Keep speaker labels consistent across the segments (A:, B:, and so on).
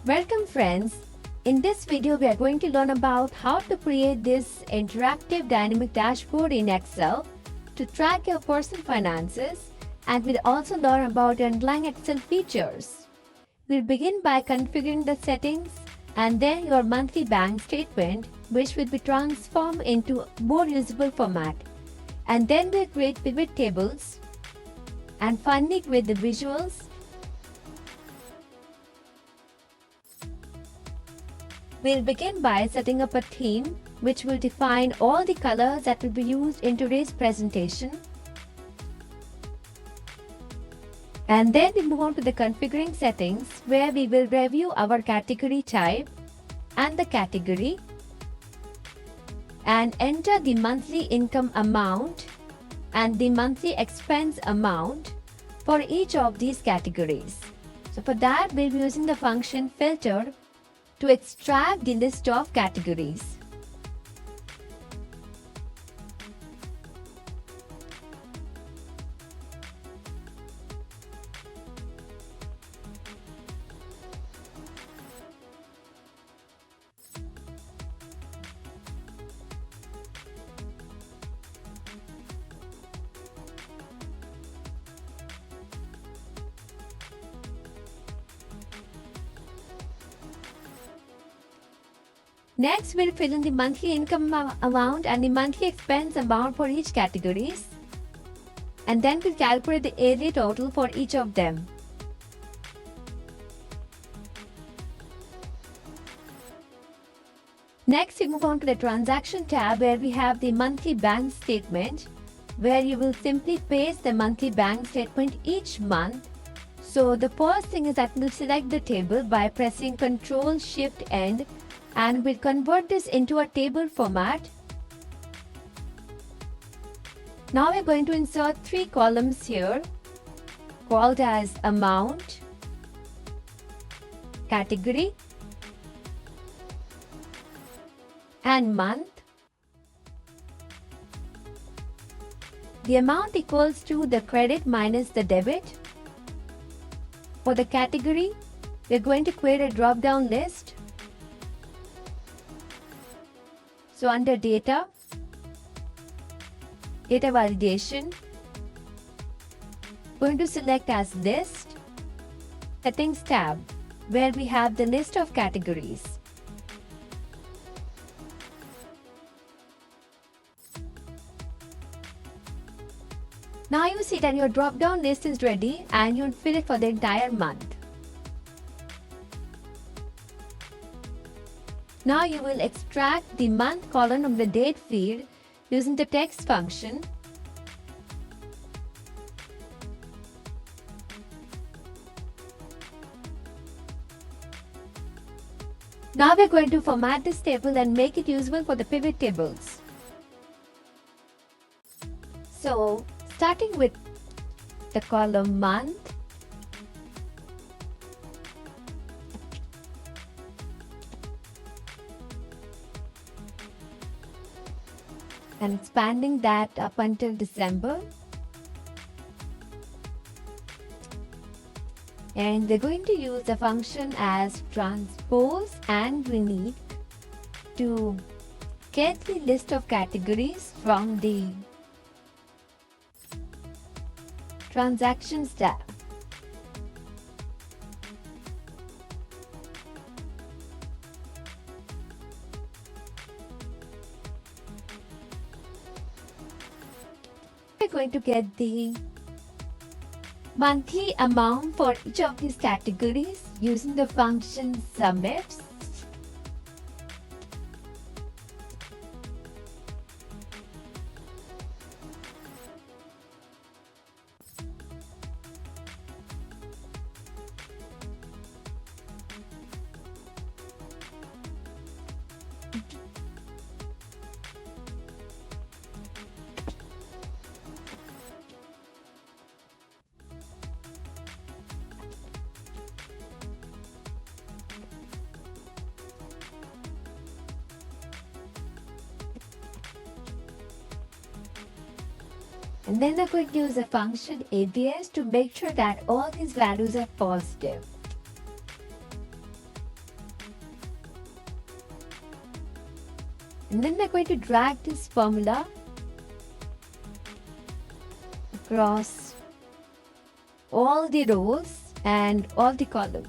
A: Welcome friends. In this video we are going to learn about how to create this interactive dynamic dashboard in Excel to track your personal finances, and we'll also learn about underlying Excel features. We'll begin by configuring the settings and then your monthly bank statement, which will be transformed into more usable format. And then we'll create pivot tables and finally create the visuals. We'll begin by setting up a theme which will define all the colors that will be used in today's presentation. And then we move on to the configuring settings where we will review our category type and the category and enter the monthly income amount and the monthly expense amount for each of these categories. So for that we'll be using the function filter to extract the list of categories. Next, we'll fill in the monthly income amount and the monthly expense amount for each categories. And then we'll calculate the area total for each of them. Next, we move on to the transaction tab where we have the monthly bank statement, where you will simply paste the monthly bank statement each month. So the first thing is that we'll select the table by pressing Ctrl-Shift-End, and we'll convert this into a table format. Now we're going to insert 3 columns here called as amount, category, and month. The amount equals to the credit minus the debit. For the category, we're going to create a drop-down list. So under data validation, we're going to select as list, settings tab, where we have the list of categories. Now you see that your drop-down list is ready and you'll fill it for the entire month. Now you will extract the month column from the date field using the text function. Now we are going to format this table and make it usable for the pivot tables. So starting with the column month, and expanding that up until December. And we're going to use the function as transpose and unique to get the list of categories from the transactions tab. We're going to get the monthly amount for each of these categories using the function summaries. And then we're going to use the function ABS to make sure that all these values are positive. And then we're going to drag this formula across all the rows and all the columns.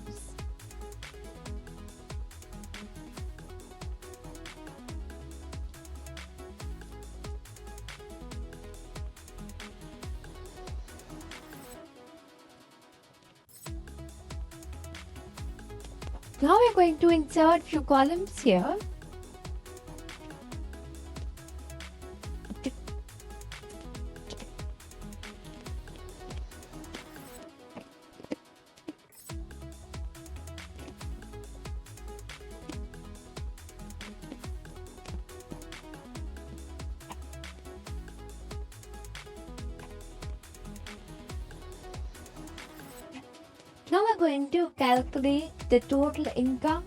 A: Now we're going to insert few columns here. Now we're going to calculate the total income,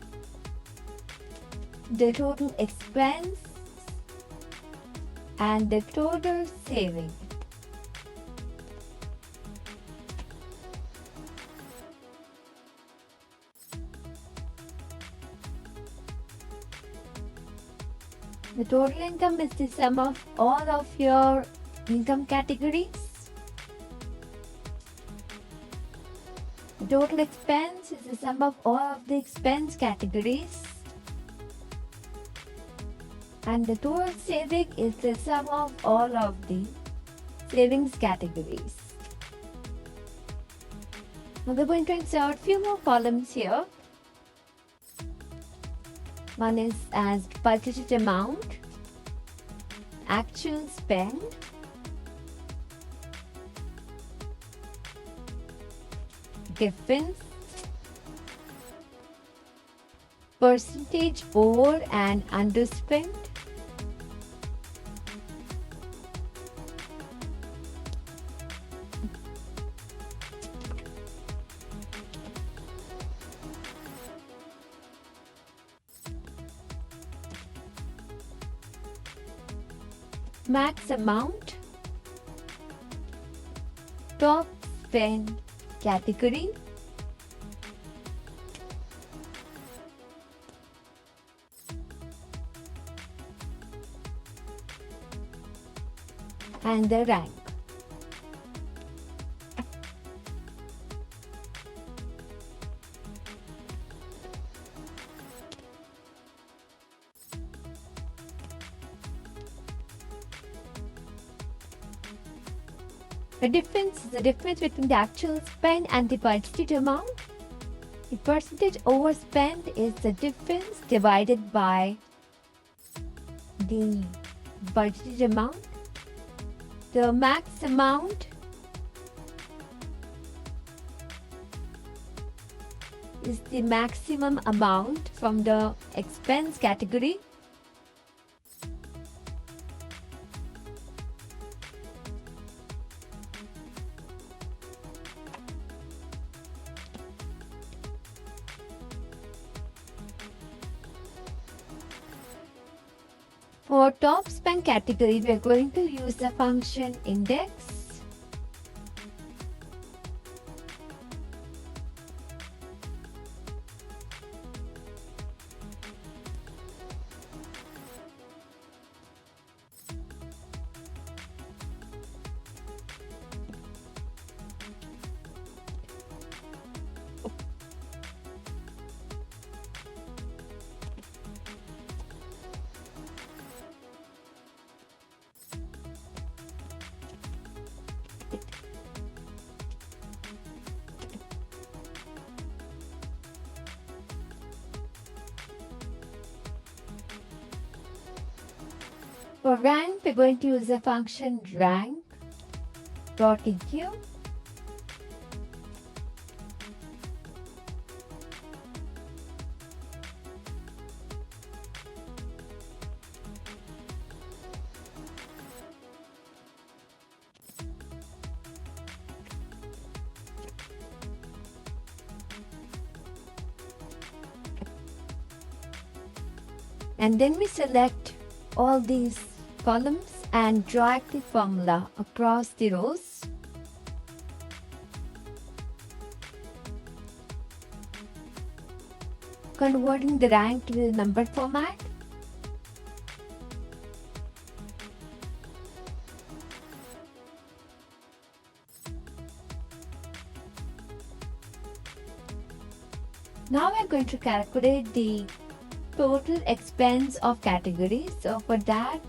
A: the total expense, and the total saving. The total income is the sum of all of your income categories. The total expense is the sum of all of the expense categories. And the total saving is the sum of all of the savings categories. Now we're going to insert few more columns here. One is as budgeted amount, actual spend, difference, percentage over and underspent, max amount, top spend category, and the rank. The difference is the difference between the actual spend and the budgeted amount. The percentage overspend is the difference divided by the budgeted amount. The max amount is the maximum amount from the expense category. For top spend category, we are going to use the function index. For rank, we're going to use the function rank.eq. And then we select all these columns and drag the formula across the rows. Converting the rank to the numbered format. Now we're going to calculate the total expense of categories. So for that,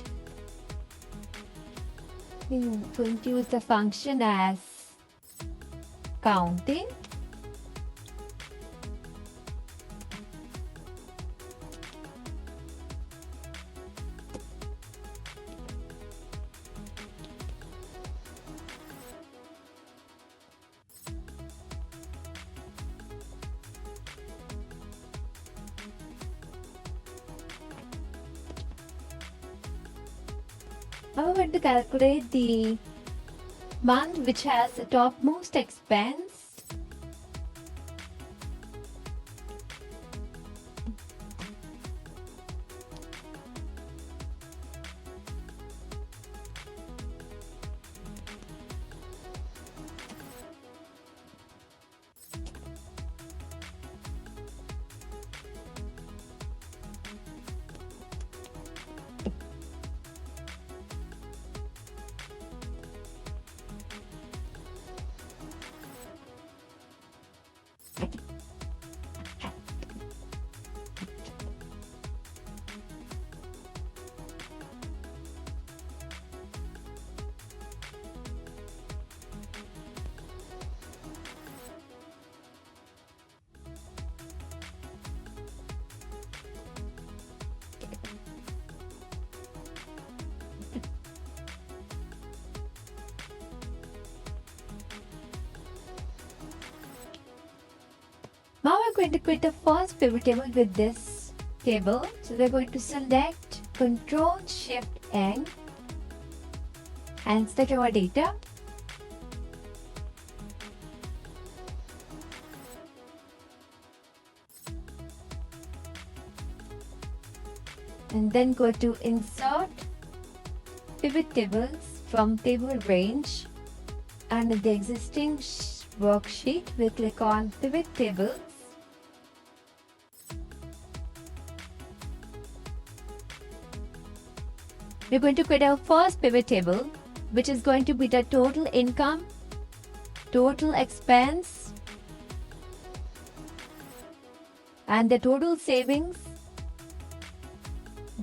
A: we're going to use the function as counting. Now we're going to calculate the month which has the topmost expense. Now we're going to create the first pivot table with this table. So we're going to select Ctrl+Shift+N and select our data. And then go to Insert Pivot Tables from Table Range. And in the existing worksheet, we click on Pivot Tables. We're going to create our first pivot table, which is going to be the total income, total expense, and the total savings.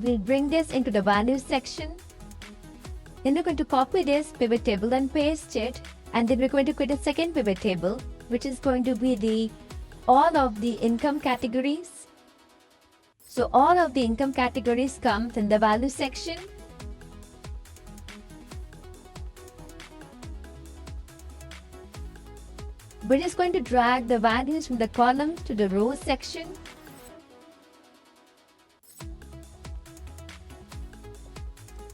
A: We'll bring this into the values section. Then we're going to copy this pivot table and paste it. And then we're going to create a second pivot table, which is going to be all of the income categories. So all of the income categories comes in the value section. We're just going to drag the values from the columns to the rows section.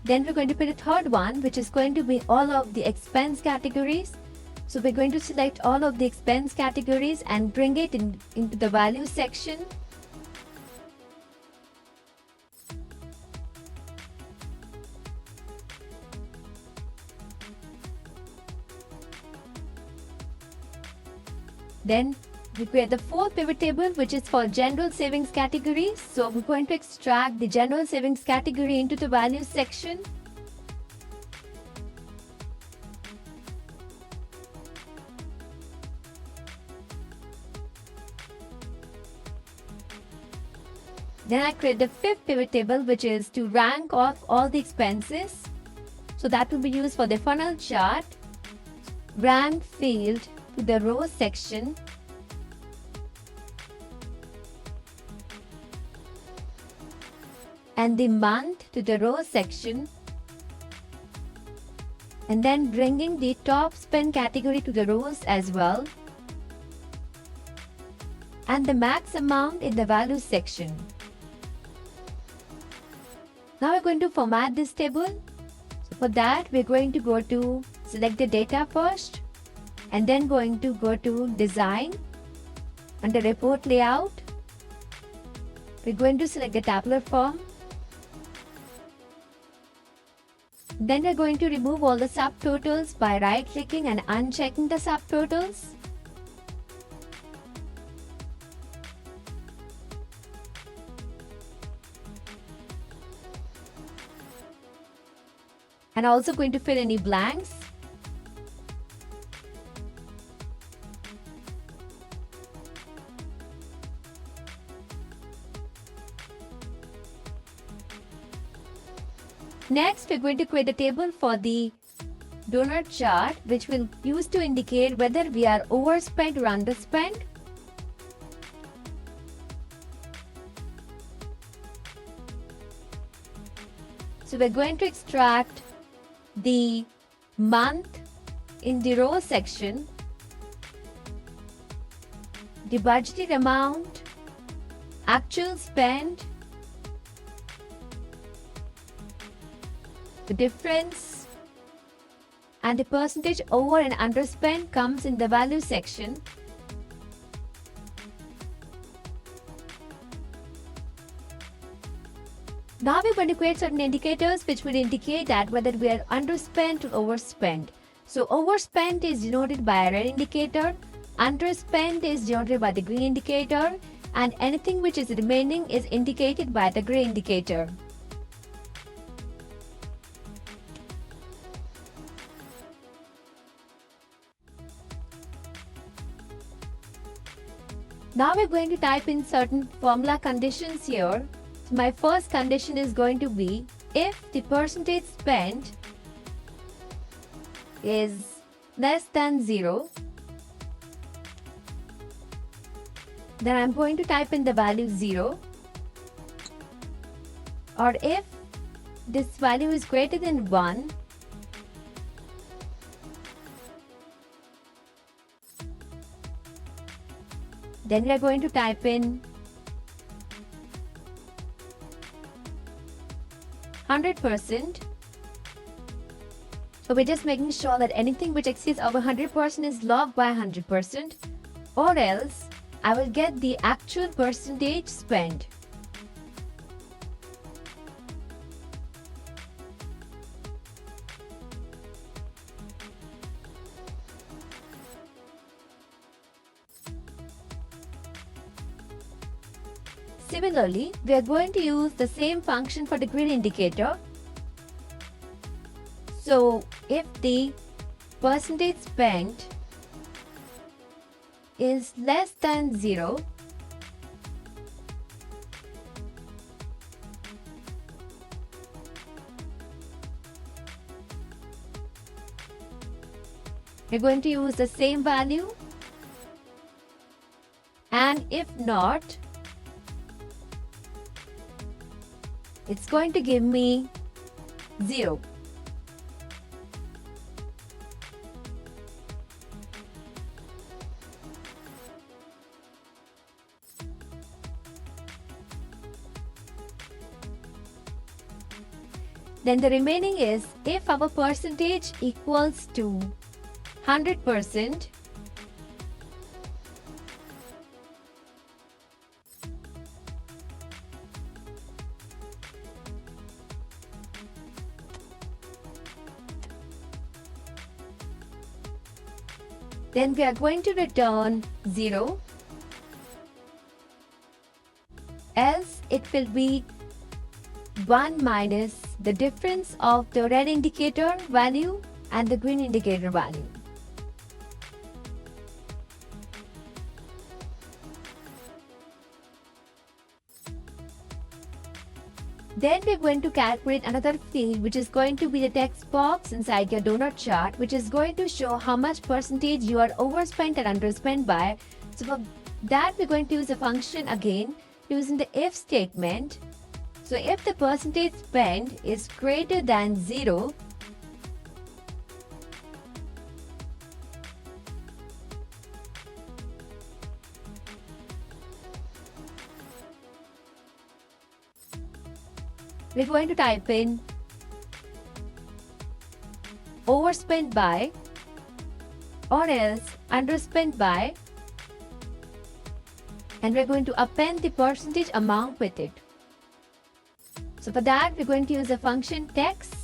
A: Then we're going to put a third one, which is going to be all of the expense categories. So we're going to select all of the expense categories and bring it into the value section. Then we create the fourth pivot table, which is for general savings categories. So we're going to extract the general savings category into the values section. Then I create the fifth pivot table, which is to rank off all the expenses. So that will be used for the funnel chart. Rank field to the rows section. And the month to the rows section. And then bringing the top spend category to the rows as well. And the max amount in the values section. Now we're going to format this table. So for that, we're going to go to select the data first. And then going to go to Design. Under Report Layout, we're going to select the tabular form. Then we're going to remove all the subtotals by right-clicking and unchecking the subtotals. And also going to fill any blanks. next, we're going to create a table for the donut chart, which we'll use to indicate whether we are overspent or underspent. So we're going to extract the month in the row section, the budgeted amount, actual spend, the difference, and the percentage over and underspend comes in the value section. Now we're going to create certain indicators which will indicate that whether we are underspent or overspent. So overspent is denoted by a red indicator, underspent is denoted by the green indicator, and anything which is remaining is indicated by the gray indicator. Now we're going to type in certain formula conditions here. So my first condition is going to be if the percentage spent is less than 0, then I'm going to type in the value 0. Or if this value is greater than 1, then we are going to type in 100%. So we're just making sure that anything which exceeds over 100% is logged by 100%, or else I will get the actual percentage spent. Similarly, we are going to use the same function for the green indicator. So, if the percentage spent is less than 0, we're going to use the same value, and if not, it's going to give me 0. Then the remaining is if our percentage equals to 100%, then we are going to return 0, else it will be 1 minus the difference of the red indicator value and the green indicator value. Then we're going to calculate another field, which is going to be the text box inside your donut chart, which is going to show how much percentage you are overspent and underspent by. So for that, we're going to use a function again using the if statement. So if the percentage spent is greater than 0, we're going to type in overspent by or else underspent by, and we're going to append the percentage amount with it. So for that, we're going to use the function text.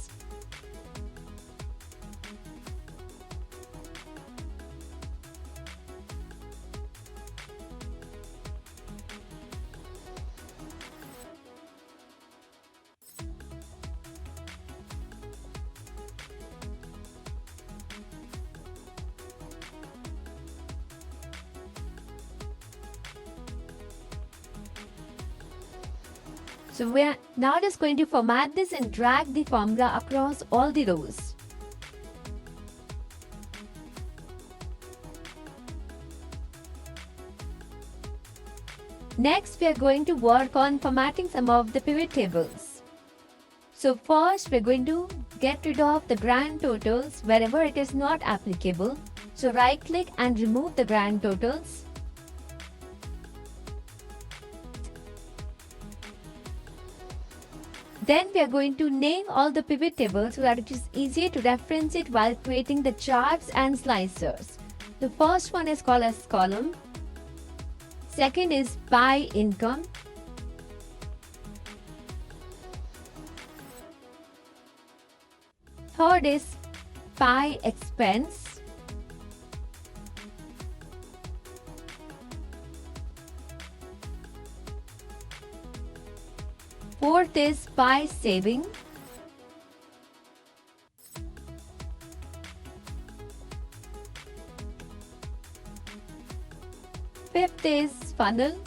A: So we are now just going to format this and drag the formula across all the rows. Next, we are going to work on formatting some of the pivot tables. So first, we're going to get rid of the grand totals wherever it is not applicable. So right-click and remove the grand totals. Then we are going to name all the pivot tables so that it is easier to reference it while creating the charts and slicers. The first one is called as column. Second is by income. Third is by expense. Fourth is by saving. Fifth is funnel.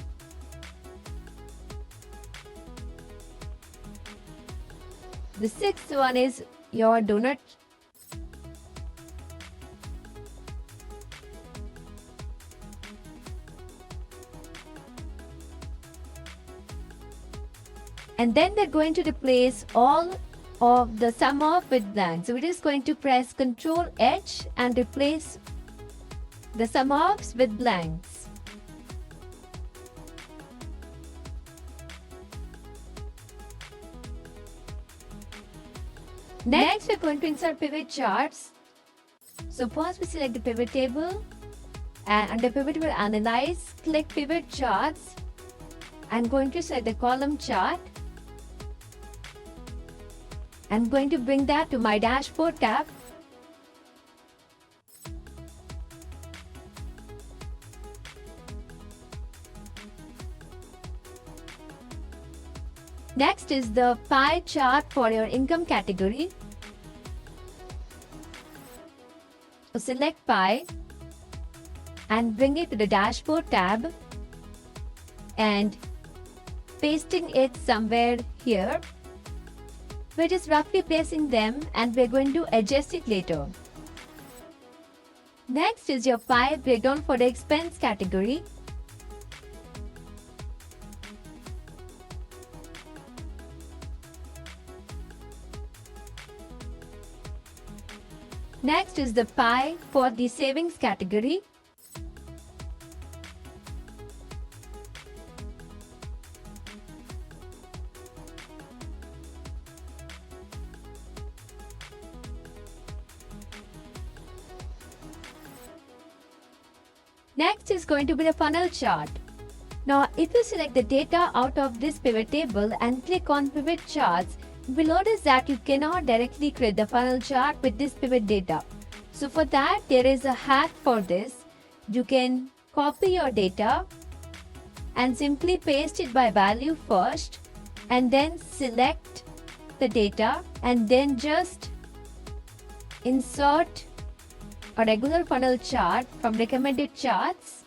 A: The sixth one is your donut. And then we're going to replace all of the sum of with blank. So we're just going to press Ctrl H and replace the sum ofs with blanks. Next, we're going to insert pivot charts. So first we select the pivot table and under pivot table analyze, click pivot charts and going to select the column chart. I'm going to bring that to my dashboard tab. Next is the pie chart for your income category. So select pie and bring it to the dashboard tab and pasting it somewhere here. We're just roughly placing them and we're going to adjust it later. Next is your pie breakdown for the expense category. Next is the pie for the savings category. Next is going to be the funnel chart. Now, if you select the data out of this pivot table and click on pivot charts, you will notice that you cannot directly create the funnel chart with this pivot data. So for that, there is a hack for this. You can copy your data and simply paste it by value first and then select the data and then just insert a regular funnel chart from recommended charts.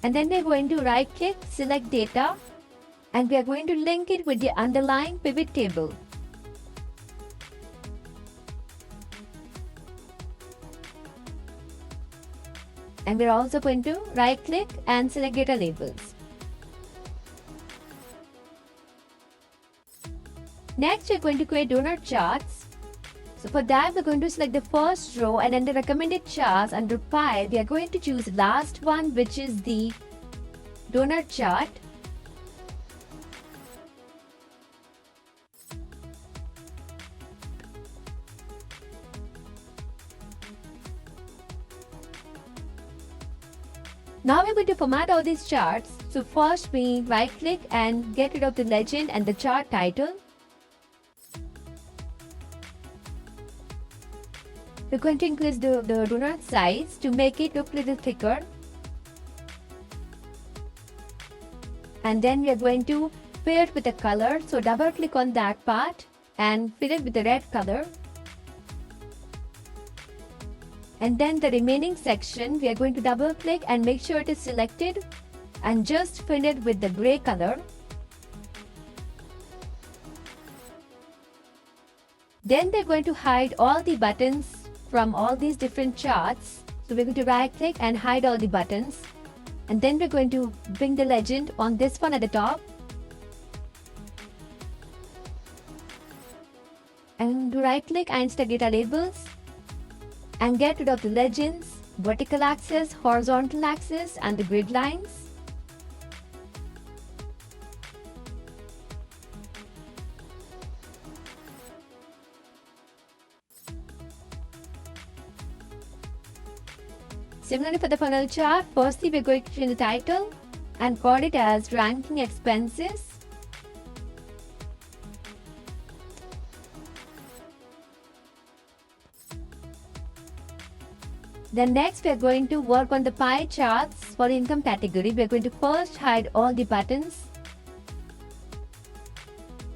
A: And then we're going to right click, select data, and we are going to link it with the underlying pivot table. And we're also going to right click and select data labels. Next, we're going to create donut charts. So for that, we're going to select the first row and under recommended charts under pie, we are going to choose the last one, which is the donut chart. Now we're going to format all these charts. So first we right click and get rid of the legend and the chart title. We're going to increase the donut size to make it look a little thicker. And then we are going to fill it with a color. So double click on that part and fill it with the red color. And then the remaining section, we are going to double click and make sure it is selected and just fill it with the gray color. Then we're going to hide all the buttons from all these different charts. So we're going to right click and hide all the buttons. And then we're going to bring the legend on this one at the top. And right click and select data labels. And get rid of the legends, vertical axis, horizontal axis, and the grid lines. Similarly for the funnel chart, firstly we're going to change the title and call it as ranking expenses. Then next we are going to work on the pie charts for income category. We are going to first hide all the buttons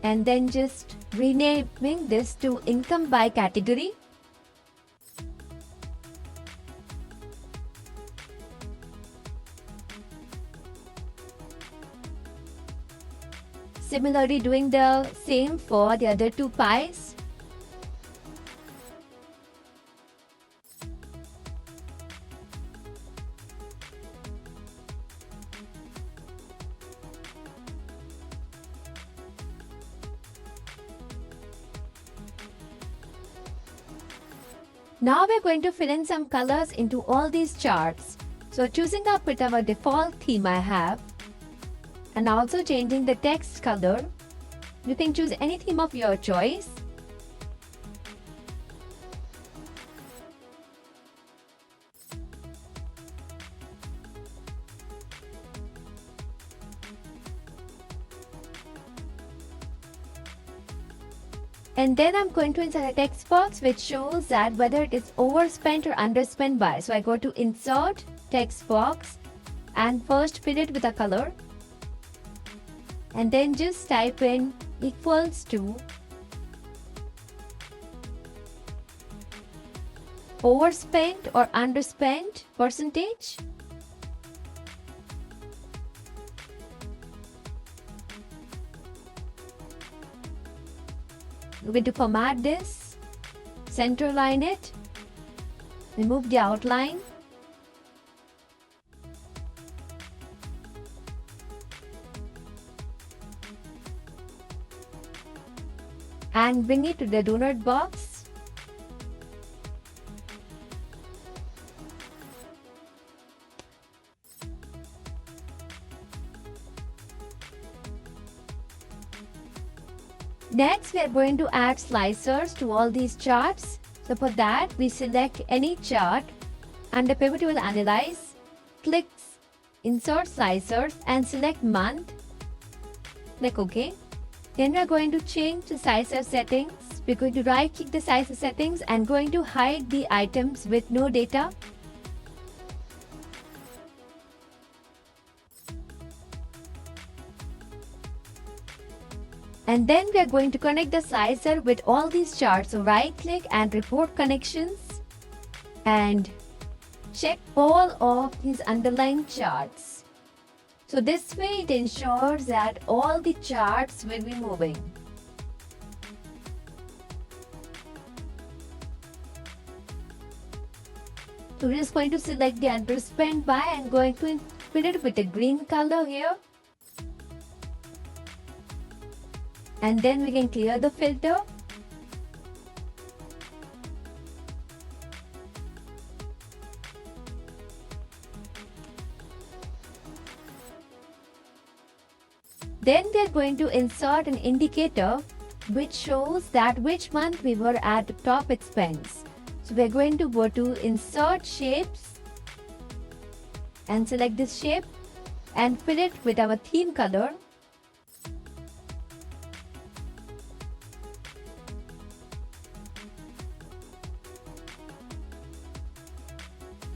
A: and then just renaming this to income by category. Similarly doing the same for the other two pies. Now we're going to fill in some colors into all these charts. So choosing up with our default theme I have and also changing the text color. You can choose any theme of your choice. And then I'm going to insert a text box which shows that whether it is overspent or underspent by. So I go to insert text box and first fill it with a color. And then just type in equals to overspent or underspent percentage. We're going to format this, center line it, remove the outline. And bring it to the donut box. Next, we are going to add slicers to all these charts. So for that, we select any chart under Pivot Tool Analyze, click Insert Slicers and select Month. Click OK. Then we are going to change the slicer settings. We're going to right click the slicer settings and going to hide the items with no data. And then we are going to connect the slicer with all these charts. So right click and report connections and check all of these underlying charts. So this way it ensures that all the charts will be moving. So we're just going to select the underspent by and going to fill it with a green color here. And then we can clear the filter. Then we are going to insert an indicator which shows that which month we were at the top expense. So we are going to go to Insert Shapes and select this shape and fill it with our theme color.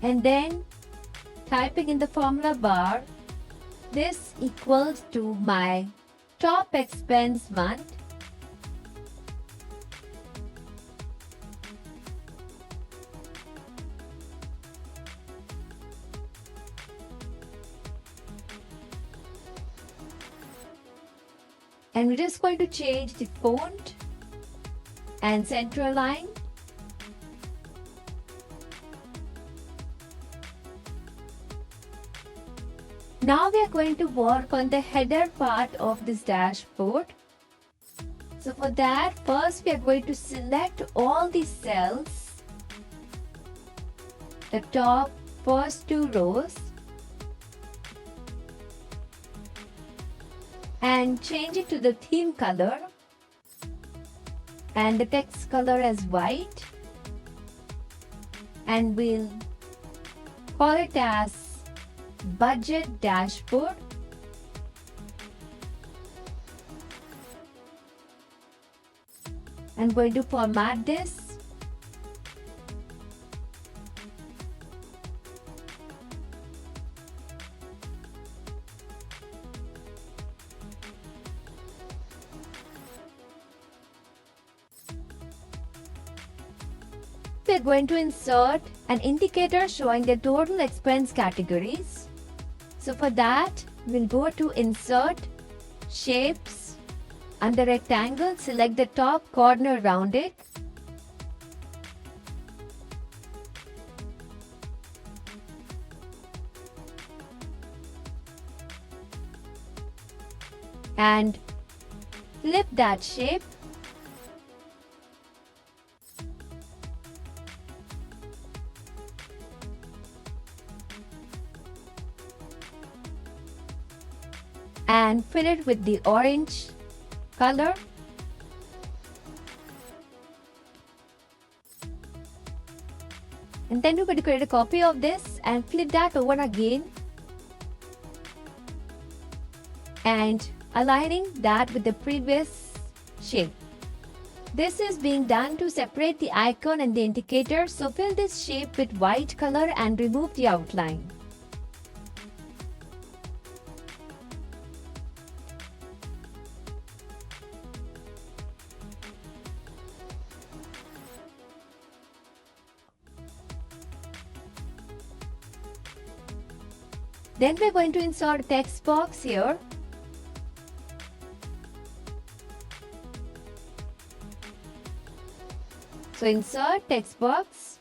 A: And then typing in the formula bar, this equals to my top expense month. And we're just going to change the font and center line. Now we are going to work on the header part of this dashboard. So for that, first we are going to select all the cells, the top first 2 rows, and change it to the theme color and the text color as white, and we'll call it as budget dashboard. I'm going to format this. We're going to insert an indicator showing the total expense categories. So for that, we'll go to Insert, Shapes. Under Rectangle, select the top corner around it. And flip that shape. And fill it with the orange color. And then we're going to create a copy of this and flip that over again. And aligning that with the previous shape. This is being done to separate the icon and the indicator, so fill this shape with white color and remove the outline. Then we're going to insert a text box here. So insert text box.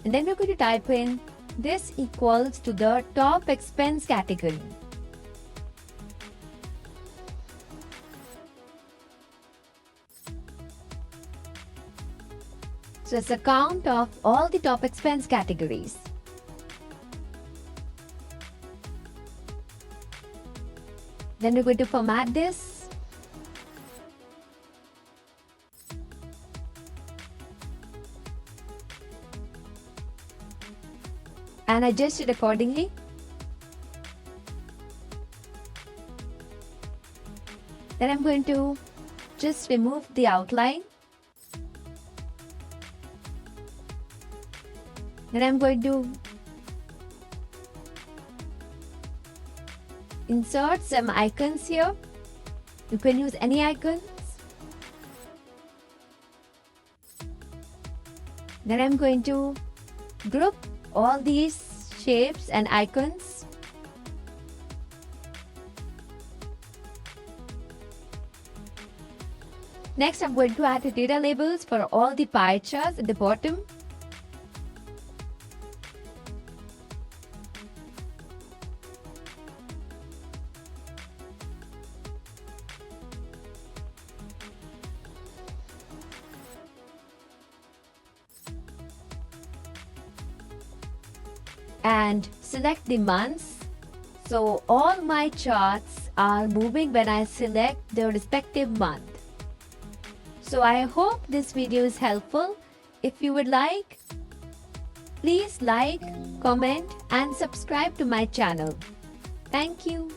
A: And then we're going to type in this equals to the top expense category. So it's a count of all the top expense categories. Then we're going to format this. And adjust it accordingly. Then I'm going to just remove the outline. Then I'm going to insert some icons here. You can use any icons. Then I'm going to group all these shapes and icons. Next, I'm going to add the data labels for all the pie charts at the bottom. And select the months. So all my charts are moving when I select the respective month. So I hope this video is helpful. If you would like, please like, comment and subscribe to my channel. Thank you.